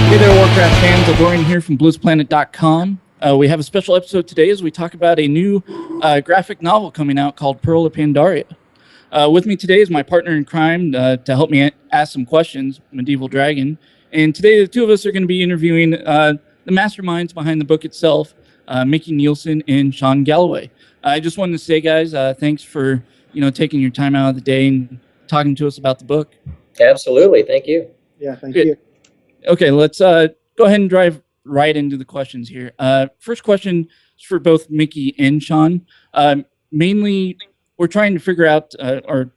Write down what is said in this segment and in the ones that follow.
Hey there, Warcraft fans. Eldorian here from bluesplanet.com. We have a special episode today as we talk about a new graphic novel coming out called Pearl of Pandaria. With me today is my partner in crime to help me ask some questions, Medieval Dragon. And today the two of us are going to be interviewing the masterminds behind the book itself, Micky Neilson and Sean Galloway. I just wanted to say, guys, thanks for taking your time out of the day and talking to us about the book. Absolutely, thank you. Yeah, thank you. Okay, let's go ahead and drive right into the questions here. First question is for both Micky and Sean. Mainly, we're trying to figure out, or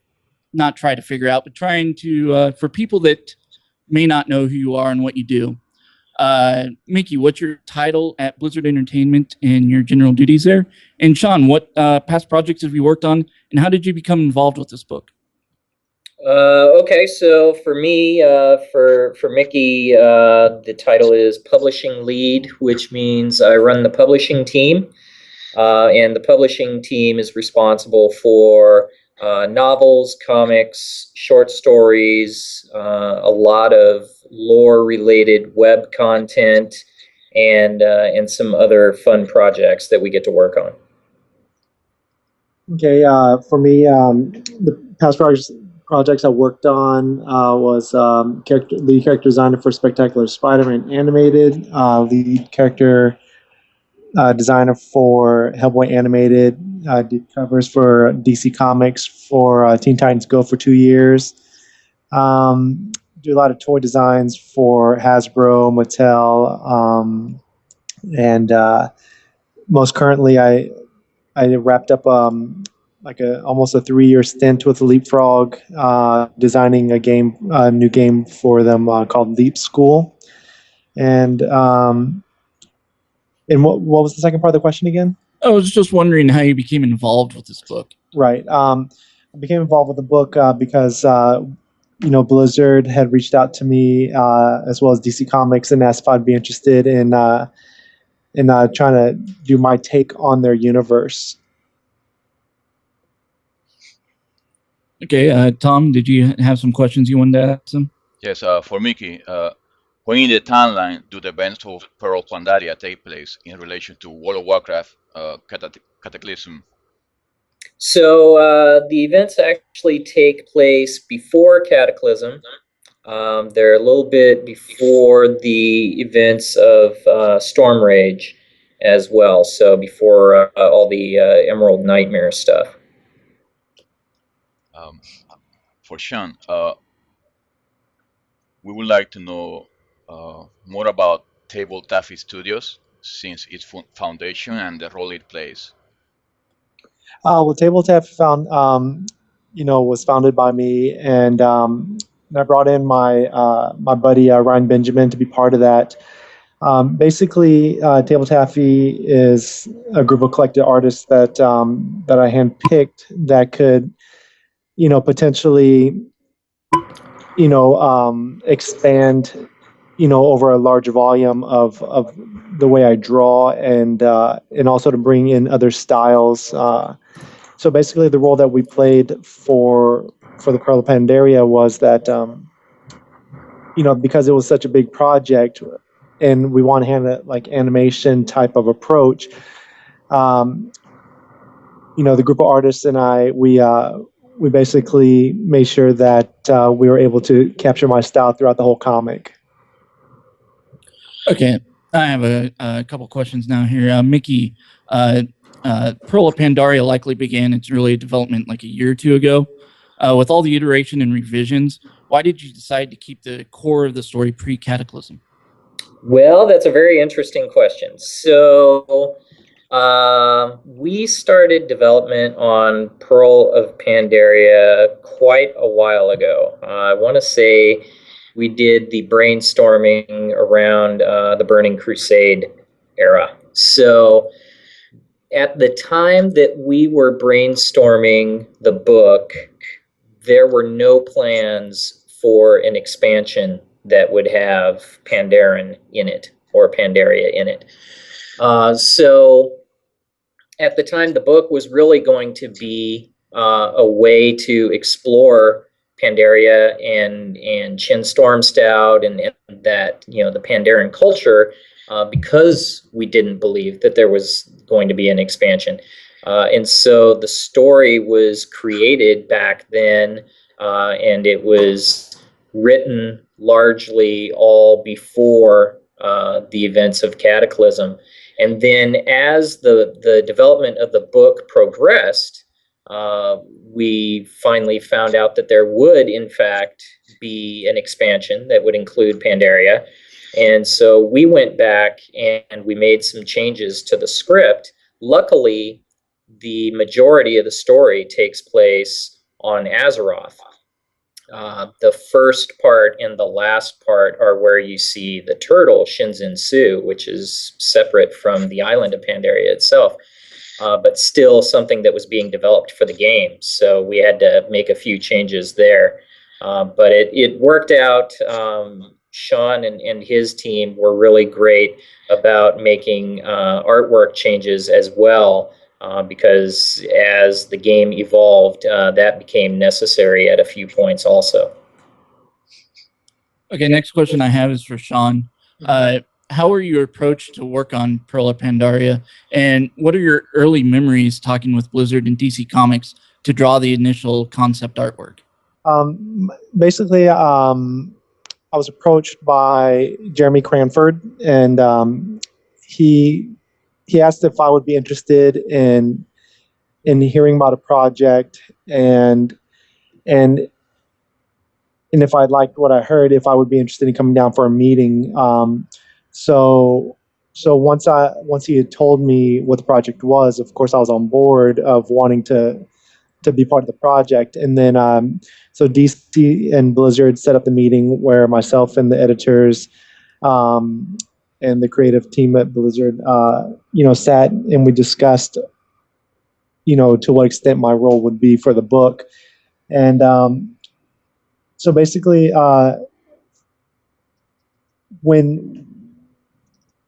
not try to figure out, but trying to, for people that may not know who you are and what you do. Micky, what's your title at Blizzard Entertainment and your general duties there? And Sean, what past projects have you worked on, and how did you become involved with this book? Okay, so for me, for Micky, the title is Publishing Lead, which means I run the publishing team, and the publishing team is responsible for novels, comics, short stories, a lot of lore-related web content, and some other fun projects that we get to work on. Okay, for me, the past projects I worked on was lead character designer for Spectacular Spider-Man Animated, lead character designer for Hellboy Animated, did covers for DC Comics for Teen Titans Go for 2 years. Do a lot of toy designs for Hasbro, Mattel, and most currently I wrapped up almost a 3-year stint with Leapfrog, designing a new game for them called Leap School. And what was the second part of the question again? I was just wondering how you became involved with this book. Right. I became involved with the book because Blizzard had reached out to me as well as DC Comics and asked if I'd be interested in trying to do my take on their universe. Okay, Tom, did you have some questions you wanted to ask him? Yes, for Micky, when in the timeline do the events of Pearl of Pandaria take place in relation to World of Warcraft Cataclysm? So the events actually take place before Cataclysm. They're a little bit before the events of Storm Rage as well, so before all the Emerald Nightmare stuff. For Sean, we would like to know more about Table Taffy Studios since its foundation and the role it plays. Well, Table Taffy was founded by me, and I brought in my buddy Ryan Benjamin to be part of that. Basically, Table Taffy is a group of collected artists that I handpicked that could potentially expand over a larger volume of the way I draw, and also to bring in other styles. So basically, the role that we played for the Pearl of Pandaria was that because it was such a big project and we want to have a animation type of approach, the group of artists and I, we basically made sure that we were able to capture my style throughout the whole comic. Okay, I have a couple questions now here. Micky, Pearl of Pandaria likely began its early development like a year or two ago. With all the iteration and revisions, why did you decide to keep the core of the story pre-Cataclysm? Well, that's a very interesting question. So we started development on Pearl of Pandaria quite a while ago. I want to say we did the brainstorming around the Burning Crusade era. So at the time that we were brainstorming the book, there were no plans for an expansion that would have Pandaren in it or Pandaria in it. So at the time, the book was really going to be a way to explore Pandaria and Chin Storm Stout and that, the Pandaren culture, because we didn't believe that there was going to be an expansion. And so the story was created back then, and it was written largely all before the events of Cataclysm. And then as the development of the book progressed, we finally found out that there would, in fact, be an expansion that would include Pandaria. And so we went back and we made some changes to the script. Luckily, the majority of the story takes place on Azeroth. The first part and the last part are where you see the turtle, Shinzen Su, which is separate from the island of Pandaria itself, but still something that was being developed for the game. So we had to make a few changes there. But it worked out. Sean and his team were really great about making artwork changes as well. Because as the game evolved, that became necessary at a few points also. Okay, next question I have is for Sean. How were you approached to work on Pearl of Pandaria, and what are your early memories talking with Blizzard and DC Comics to draw the initial concept artwork? Basically, I was approached by Jeremy Cranford, and he asked if I would be interested in hearing about a project and if I liked what I heard, if I would be interested in coming down for a meeting. So once he had told me what the project was, of course I was on board of wanting to be part of the project. And then so DC and Blizzard set up the meeting where myself and the editors and the creative team at Blizzard, sat and we discussed, to what extent my role would be for the book. And so basically, when,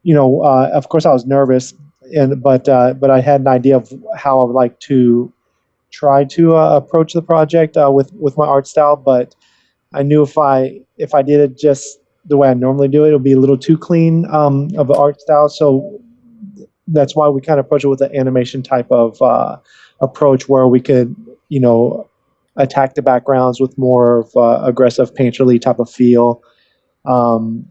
of course I was nervous, but I had an idea of how I would like to try to approach the project with my art style, but I knew if I did it just the way I normally do it, it would be a little too clean of an art style. So that's why we kind of approach it with an animation type of approach where we could, attack the backgrounds with more of aggressive painterly type of feel. And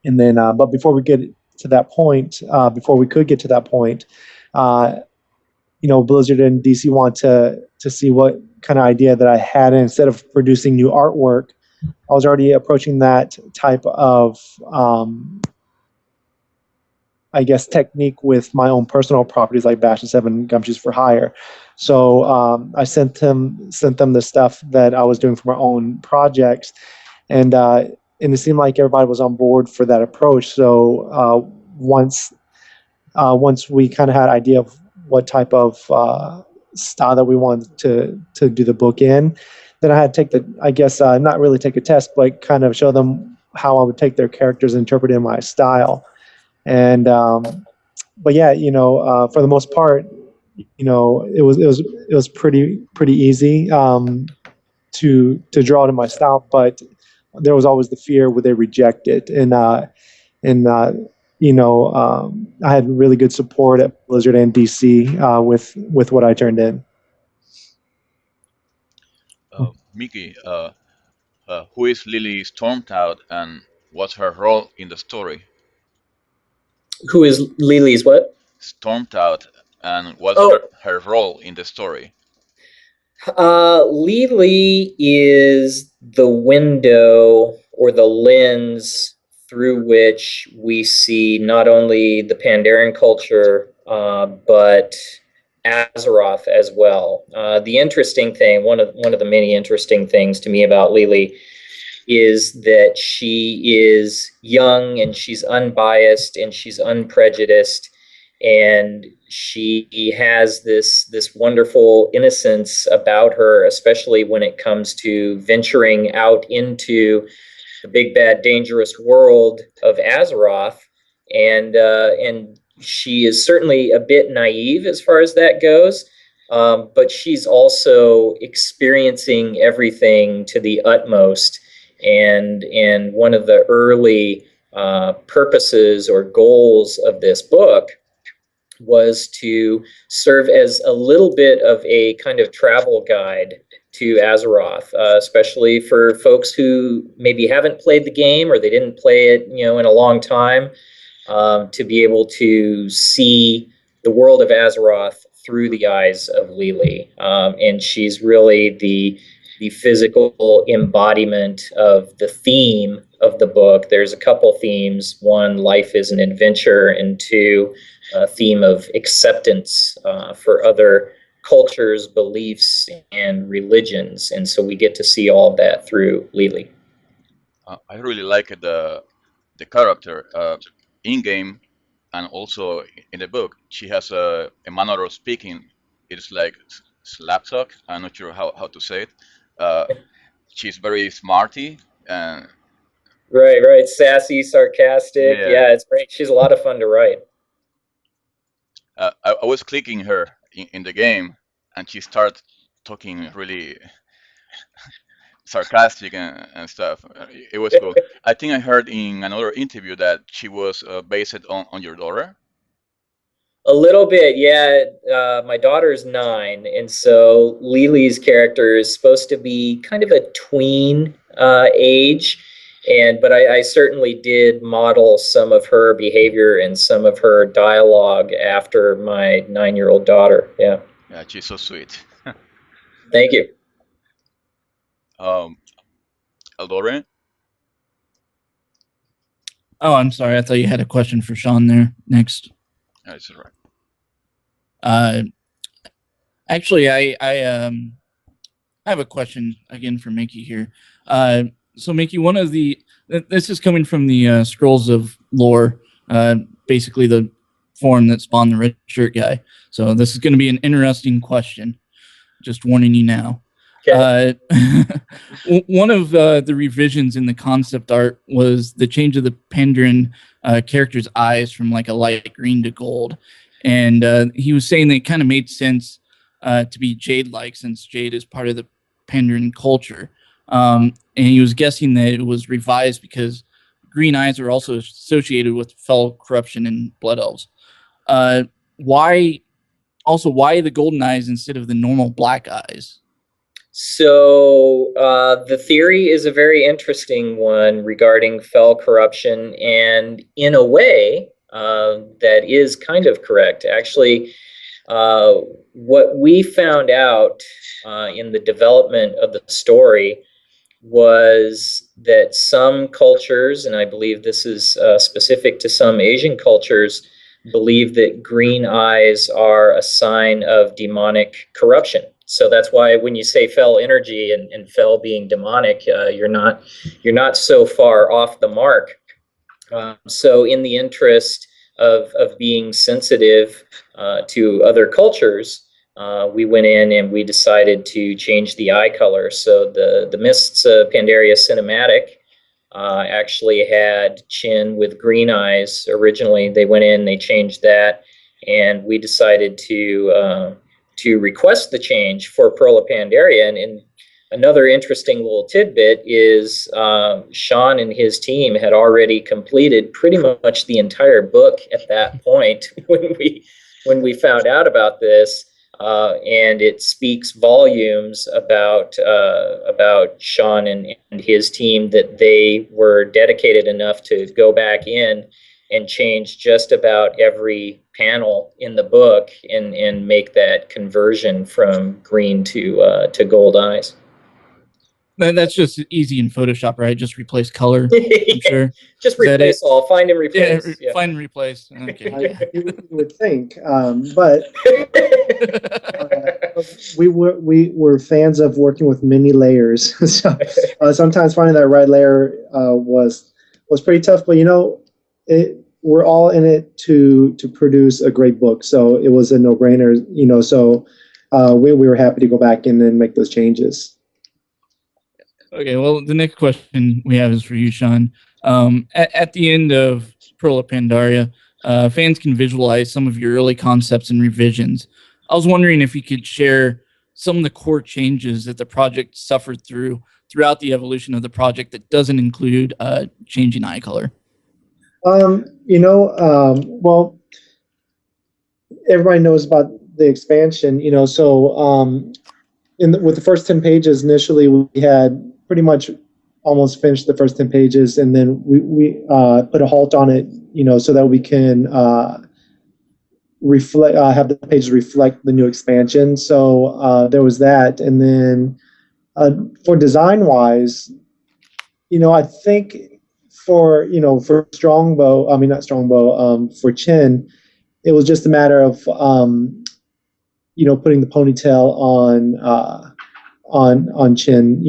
then, but before we get to that point, before we could get to that point, Blizzard and DC want to see what kind of idea that I had. And instead of producing new artwork, I was already approaching that type of, technique with my own personal properties like Bastion 7, Gumshoes for Hire. So I sent them the stuff that I was doing for my own projects, and it seemed like everybody was on board for that approach. So once we kind of had an idea of what type of style that we wanted to do the book in, then I had to take not really take a test, but kind of show them how I would take their characters and interpret in my style. And but yeah, for the most part, it was pretty easy to draw it in my style, but there was always the fear would they reject it, and I had really good support at Blizzard and DC with what I turned in. Mickey, who is Lily Stormcloud and what's her role in the story? Who is Lily's what? Stormcloud, and what's her role in the story? Lily is the window or the lens through which we see not only the Pandaren culture, but Azeroth as well. The interesting thing, one of the many interesting things to me about Lily, is that she is young and she's unbiased and she's unprejudiced, and she has this wonderful innocence about her, especially when it comes to venturing out into the big bad dangerous world of Azeroth, and she is certainly a bit naive as far as that goes, but she's also experiencing everything to the utmost. And one of the early purposes or goals of this book was to serve as a little bit of a kind of travel guide to Azeroth, especially for folks who maybe haven't played the game or they didn't play it, in a long time, to be able to see the world of Azeroth through the eyes of Lily. And she's really the physical embodiment of the theme of the book. There's a couple themes. One, life is an adventure, and two, a theme of acceptance for other cultures, beliefs, and religions. And so we get to see all of that through Lily. I really like the character in game, and also in the book. She has a manner of speaking. It's like slap talk. I'm not sure how to say it. Uh, she's very smarty, and Right. Sassy, sarcastic. yeah, Yeah, it's great. She's a lot of fun to write. I was clicking her in the game, and she started talking really sarcastic and stuff. It was cool. I think I heard in another interview that she was based on your daughter. A little bit, yeah. My daughter's 9, and so Lily's character is supposed to be kind of a tween age, but I certainly did model some of her behavior and some of her dialogue after my 9-year-old daughter. Yeah, Yeah, she's so sweet. thank you. Um, Eldorian? Oh, I'm sorry. I thought you had a question for Sean there next. That's all right. Actually, I have a question again for Mickey here. So Mickey, this is coming from the Scrolls of Lore, basically the forum that spawned the red shirt guy. So this is going to be an interesting question. Just warning you now. Okay. One of the revisions in the concept art was the change of the Pandaren character's eyes from like a light green to gold. And he was saying that it kind of made sense to be Jade-like, since Jade is part of the Pandaren culture. And he was guessing that it was revised because green eyes are also associated with fell corruption and blood elves. Why the golden eyes instead of the normal black eyes? So the theory is a very interesting one regarding fell corruption, and in a way, that is kind of correct. Actually, what we found out in the development of the story was that some cultures, and I believe this is specific to some Asian cultures, believe that green eyes are a sign of demonic corruption. So that's why when you say fell energy and fell being demonic, you're not so far off the mark. So in the interest of being sensitive to other cultures, we went in and we decided to change the eye color. So the Mists of Pandaria cinematic actually had Chin with green eyes. Originally, they went in, they changed that, and we decided to request the change for Pearl of Pandaria. And another interesting little tidbit is Sean and his team had already completed pretty much the entire book at that point when we found out about this. And it speaks volumes about Sean and his team, that they were dedicated enough to go back in and change just about every panel in the book and make that conversion from green to gold eyes. That's just easy in Photoshop, right? Just replace color, I'm sure. Just replace all. Find and replace. Yeah, find and replace. Okay. You would think, but we were fans of working with many layers. So sometimes finding that right layer was pretty tough. But we're all in it to produce a great book, so it was a no-brainer. So we were happy to go back in and make those changes. Okay, well, the next question we have is for you, Sean. At the end of Pearl of Pandaria, fans can visualize some of your early concepts and revisions. I was wondering if you could share some of the core changes that the project suffered throughout the evolution of the project that doesn't include changing eye color. Well, everybody knows about the expansion, so with the first 10 pages, initially we had pretty much almost finished the first 10 pages, and then we put a halt on it, so that we can have the pages reflect the new expansion. So there was that, and then for design wise, I think for Strongbow, I mean not Strongbow, for Chin, it was just a matter of putting the ponytail on Chin,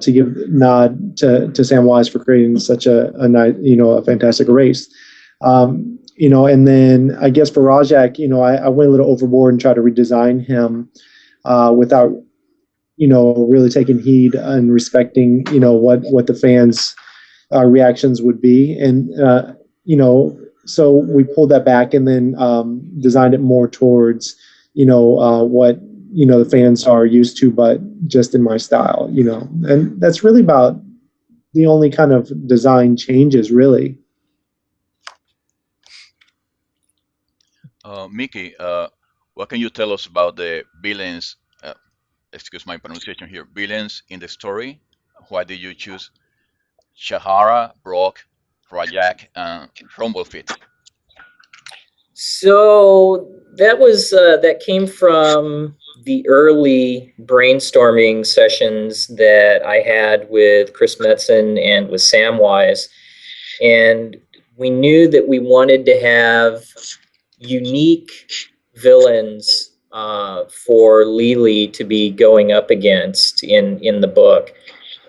to give nod to Samwise for creating such a nice, a fantastic race. And then I guess for Rajak, I went a little overboard and tried to redesign him without, really taking heed and respecting, what the fans' reactions would be. And, so we pulled that back and then designed it more towards, what, the fans are used to, but just in my style, and that's really about the only kind of design changes, really. Mickey, what can you tell us about the villains? Excuse my pronunciation here. Villains in the story. Why did you choose Shahara, Brock, Rajak, and Rumblefit? So that came from the early brainstorming sessions that I had with Chris Metzen and with Samwise, and we knew that we wanted to have unique villains for Lily to be going up against in the book,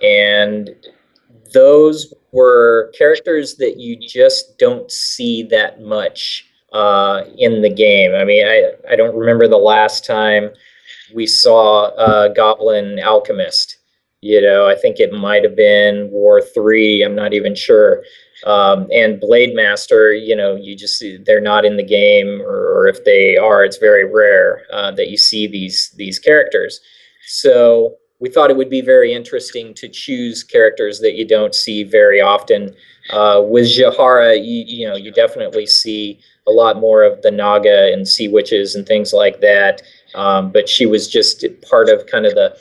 and those were characters that you just don't see that much in the game. I mean, I don't remember the last time we saw a Goblin Alchemist. I think it might have been War 3. I'm not even sure. And Blade Master, you just they're not in the game, or if they are, it's very rare that you see these characters. So we thought it would be very interesting to choose characters that you don't see very often. With Jahara, you definitely see a lot more of the Naga and sea witches and things like that. But she was just part of kind of a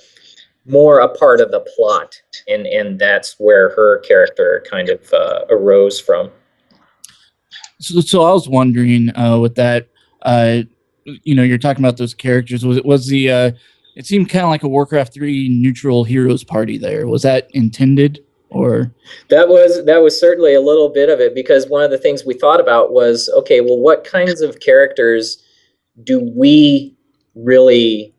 part of the plot, and that's where her character kind of arose from. So I was wondering with that, you're talking about those characters. It seemed kind of like a Warcraft 3 neutral heroes party there. Was that intended, or? That was certainly a little bit of it, because one of the things we thought about was, okay, well, what kinds of characters do we really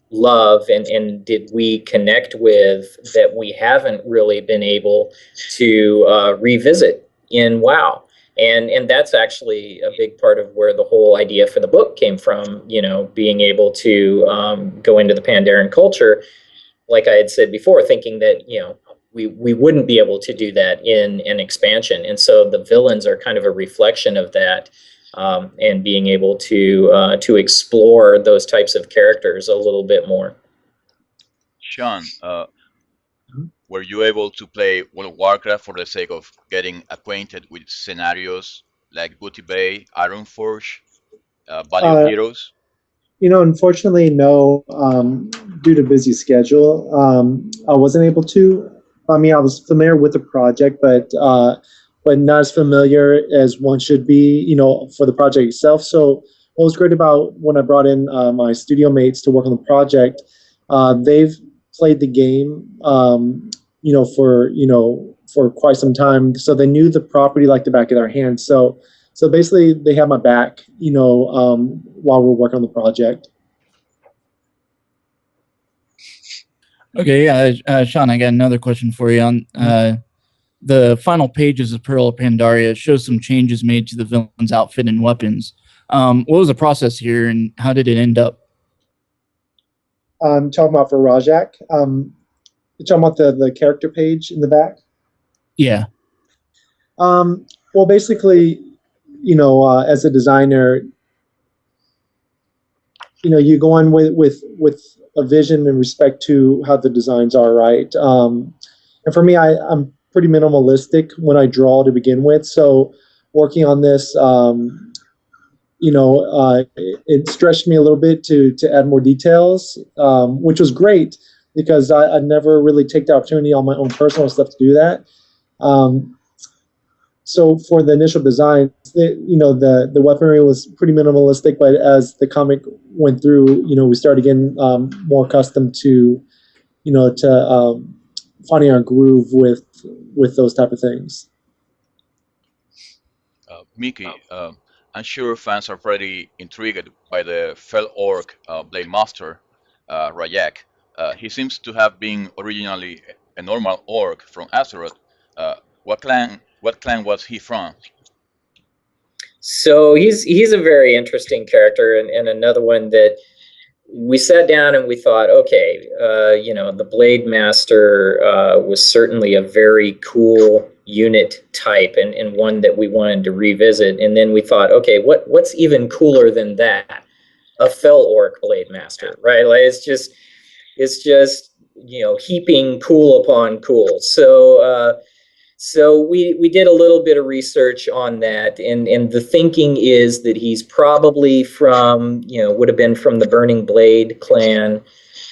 love and did we connect with that we haven't really been able to revisit in WoW? And that's actually a big part of where the whole idea for the book came from, being able to go into the Pandaren culture, like I had said before, thinking that, we wouldn't be able to do that in an expansion. And so the villains are kind of a reflection of that, and being able to explore those types of characters a little bit more. Sean, were you able to play World of Warcraft for the sake of getting acquainted with scenarios like Booty Bay, Ironforge, Valley of Heroes? Unfortunately, no. Due to busy schedule, I wasn't able to. I mean, I was familiar with the project, but not as familiar as one should be, for the project itself. So what was great about when I brought in my studio mates to work on the project, they've played the game, for quite some time. So they knew the property like the back of their hand. So basically, they had my back, while we're working on the project. Okay, Sean, I got another question for you on the final pages of Pearl of Pandaria. It shows some changes made to the villain's outfit and weapons. What was the process here, and how did it end up? I'm talking about for Rajak. You're talking about the character page in the back? Yeah. Well, basically, as a designer, you go in with a vision in respect to how the designs are, right? And for me, I'm pretty minimalistic when I draw to begin with. So working on this, it stretched me a little bit to add more details, which was great because I never really take the opportunity on my own personal stuff to do that. So for the initial design, the weaponry was pretty minimalistic, but as the comic went through, we started getting more accustomed to, finding our groove with those type of things. Mickey, I'm sure fans are pretty intrigued by the Fell Orc Blade Master, Rayak. He seems to have been originally a normal orc from Azeroth. What clan was he from? So he's a very interesting character, and another one that we sat down and we thought, okay, the Blade Master was certainly a very cool unit type, and one that we wanted to revisit. And then we thought, okay, what's even cooler than that? A Fell Orc Blade Master, right? Like it's just heaping cool upon cool. So we did a little bit of research on that, and the thinking is that he's probably would have been from the Burning Blade clan,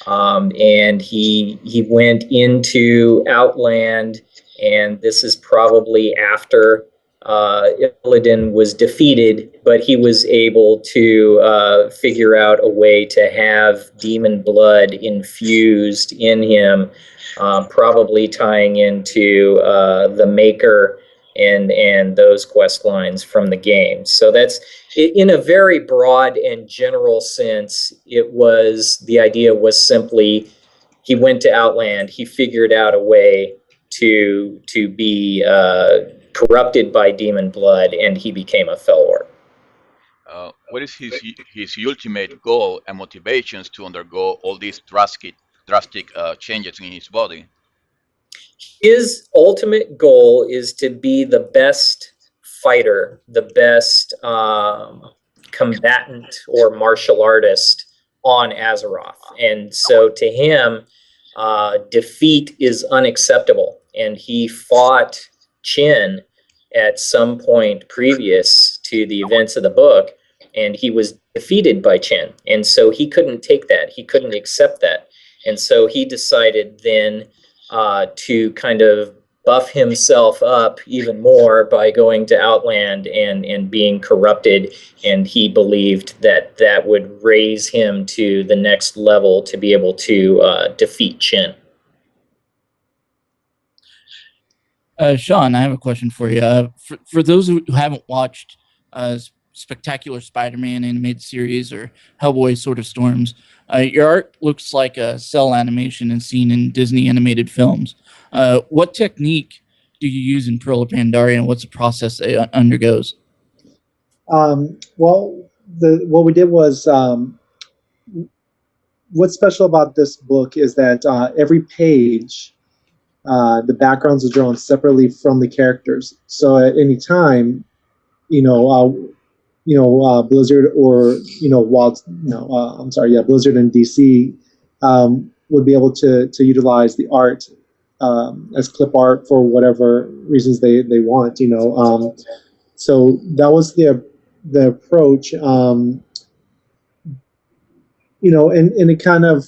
and he went into Outland, and this is probably after Illidan was defeated, but he was able to figure out a way to have demon blood infused in him, probably tying into the Maker and those quest lines from the game. So that's, in a very broad and general sense, the idea was simply he went to Outland, he figured out a way to be corrupted by demon blood, and he became a Fell Orc. What is his ultimate goal and motivations to undergo all these drastic changes in his body? His ultimate goal is to be the best fighter, the best combatant or martial artist on Azeroth. And so to him, defeat is unacceptable. And he fought Chin at some point previous to the events of the book, and he was defeated by Chin. And so he couldn't take that. He couldn't accept that. And so he decided then to kind of buff himself up even more by going to Outland and being corrupted. And he believed that that would raise him to the next level to be able to defeat Chin. Sean, I have a question for you. For those who haven't watched Spectacular Spider-Man animated series or Hellboy Sword of Storms, your art looks like a cell animation and seen in Disney animated films. What technique do you use in Pearl of Pandaria, and what's the process it undergoes? Well, what we did was, what's special about this book is that every page, the backgrounds are drawn separately from the characters. So at any time, Blizzard or Blizzard and DC would be able to utilize the art as clip art for whatever reasons they want. So that was the approach. And it kind of,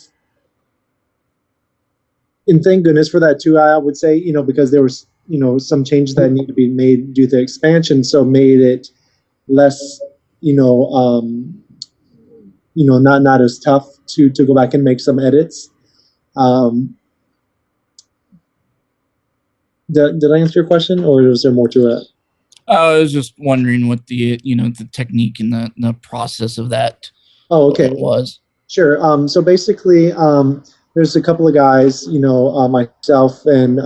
and thank goodness for that too, I would say, because there was, some changes that need to be made due to expansion, so made it less, not as tough to go back and make some edits. Did I answer your question, or is there more to it? I was just wondering what the technique and the process of that. Oh, okay. Was. Sure. So basically, there's a couple of guys, myself and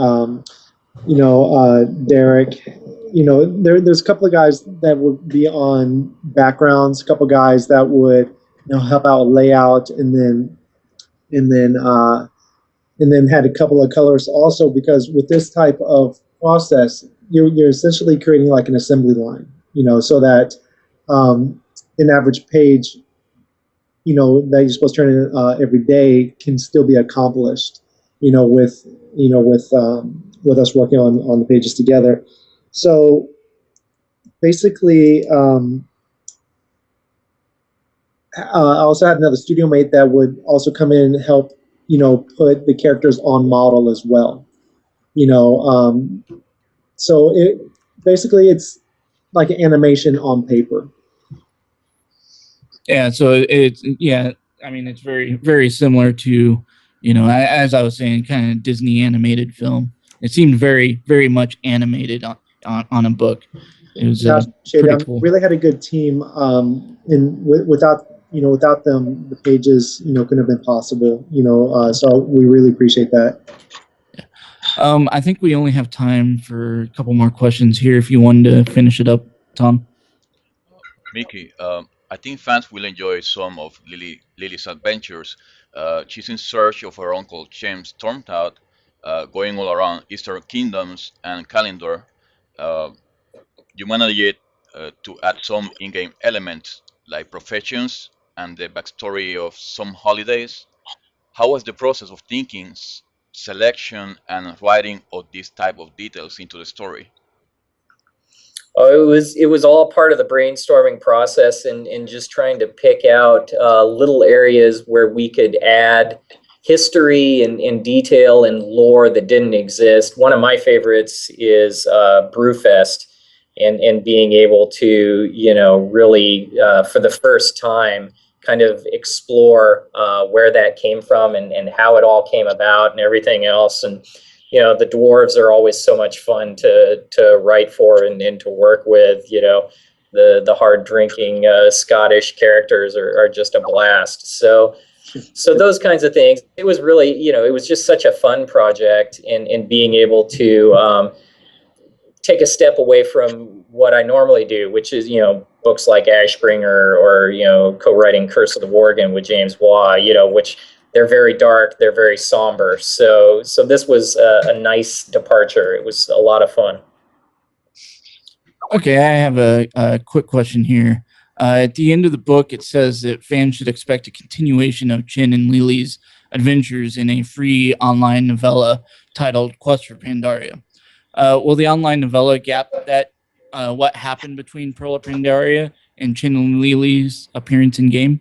Derek. There's a couple of guys that would be on backgrounds, a couple of guys that would help out layout, and then had a couple of colors also, because with this type of process, you're essentially creating like an assembly line, so that an average page, that you're supposed to turn in every day can still be accomplished, with us working on the pages together. So basically, I also had another studio mate that would also come in and help, put the characters on model as well. So it's like an animation on paper. Yeah, so I mean, it's very, very similar to, as I was saying, kind of Disney animated film. It seemed very, very much animated on a book. It was pretty cool. Really had a good team, and without them, the pages, couldn't have been possible. So we really appreciate that. I think we only have time for a couple more questions here. If you wanted to finish it up, Tom. Mickey, I think fans will enjoy some of Lily's adventures. She's in search of her uncle James Stormtooth, going all around Eastern kingdoms and Calendar. You managed to add some in-game elements like professions and the backstory of some holidays. How was the process of thinking, selection, and writing of these type of details into the story? Oh, it was all part of the brainstorming process and just trying to pick out little areas where we could add history and detail and lore that didn't exist. One of my favorites is Brewfest, and being able to really for the first time kind of explore where that came from and how it all came about and everything else. And the dwarves are always so much fun to write for and to work with. The hard drinking Scottish characters are just a blast. So those kinds of things. It was really, it was just such a fun project, and being able to take a step away from what I normally do, which is, books like Ashbringer or, co-writing Curse of the Worgen with James Waugh, which they're very dark, they're very somber. So this was a nice departure. It was a lot of fun. Okay, I have a quick question here. At the end of the book, it says that fans should expect a continuation of Chin and Lily's adventures in a free online novella titled Quest for Pandaria. Will the online novella gap that what happened between Pearl of Pandaria and Chin and Lily's appearance in game?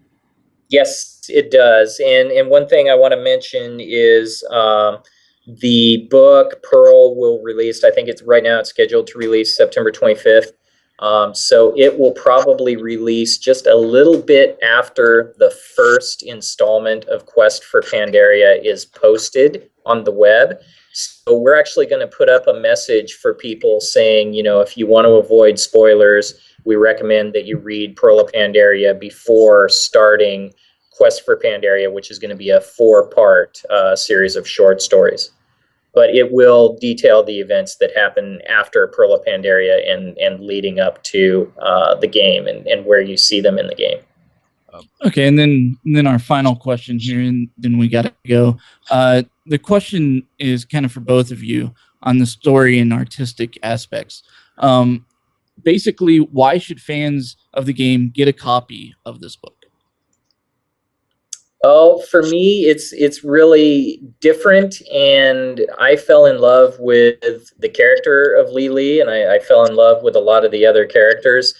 Yes, it does. And one thing I want to mention is the book Pearl will release. I think it's right now it's scheduled to release September 25th. So it will probably release just a little bit after the first installment of Quest for Pandaria is posted on the web. So we're actually going to put up a message for people saying, if you want to avoid spoilers, we recommend that you read Pearl of Pandaria before starting Quest for Pandaria, which is going to be a 4-part series of short stories. But it will detail the events that happen after Pearl of Pandaria and leading up to the game and where you see them in the game. Okay, and then our final question here, and then we got to go. The question is kind of for both of you on the story and artistic aspects. Basically, why should fans of the game get a copy of this book? Oh, for me, it's really different, and I fell in love with the character of Lily, and I fell in love with a lot of the other characters.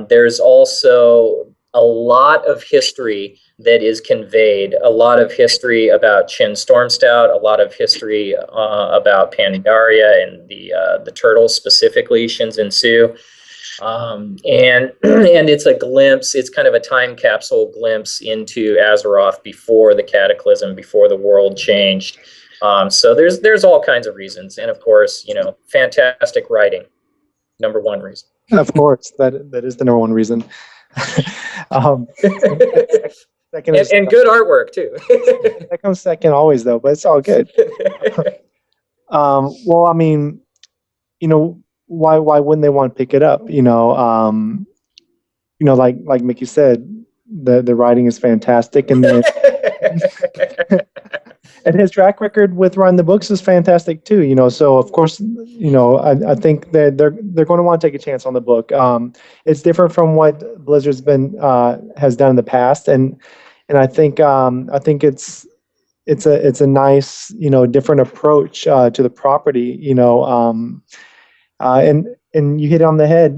There's also a lot of history that is conveyed, a lot of history about Chin Stormstout, a lot of history about Pandaria and the turtles, specifically Shinzen Su. And it's a glimpse, it's kind of a time capsule glimpse into Azeroth before the cataclysm, before the world changed. So there's all kinds of reasons. And of course, fantastic writing, number one reason. Of course, that is the number one reason. Second and good artwork too. That comes second always, though, but it's all good. Well, I mean, why wouldn't they want to pick it up? Like Mickey said, the writing is fantastic, and then and his track record with running the books is fantastic too. So of course, I think that they're going to want to take a chance on the book. It's different from what Blizzard's been has done in the past, and I think it's a nice different approach to the property. And you hit it on the head.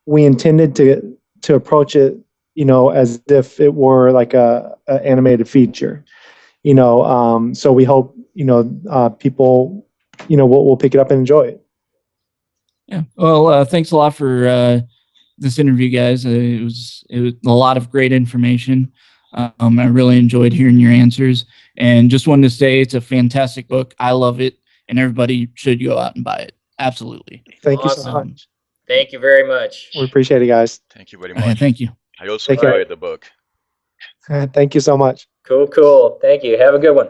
We intended to approach it as if it were like a animated feature. So we hope people will pick it up and enjoy it. Yeah. Well, thanks a lot for this interview, guys. It was a lot of great information. I really enjoyed hearing your answers, and just wanted to say it's a fantastic book. I love it, and everybody should go out and buy it. Absolutely. Thank you so Awesome. much. Thank you very much. We appreciate it, guys. Thank you very much. Thank you. I also Take care. enjoyed the book. Thank you so much. Cool. Thank you. Have a good one.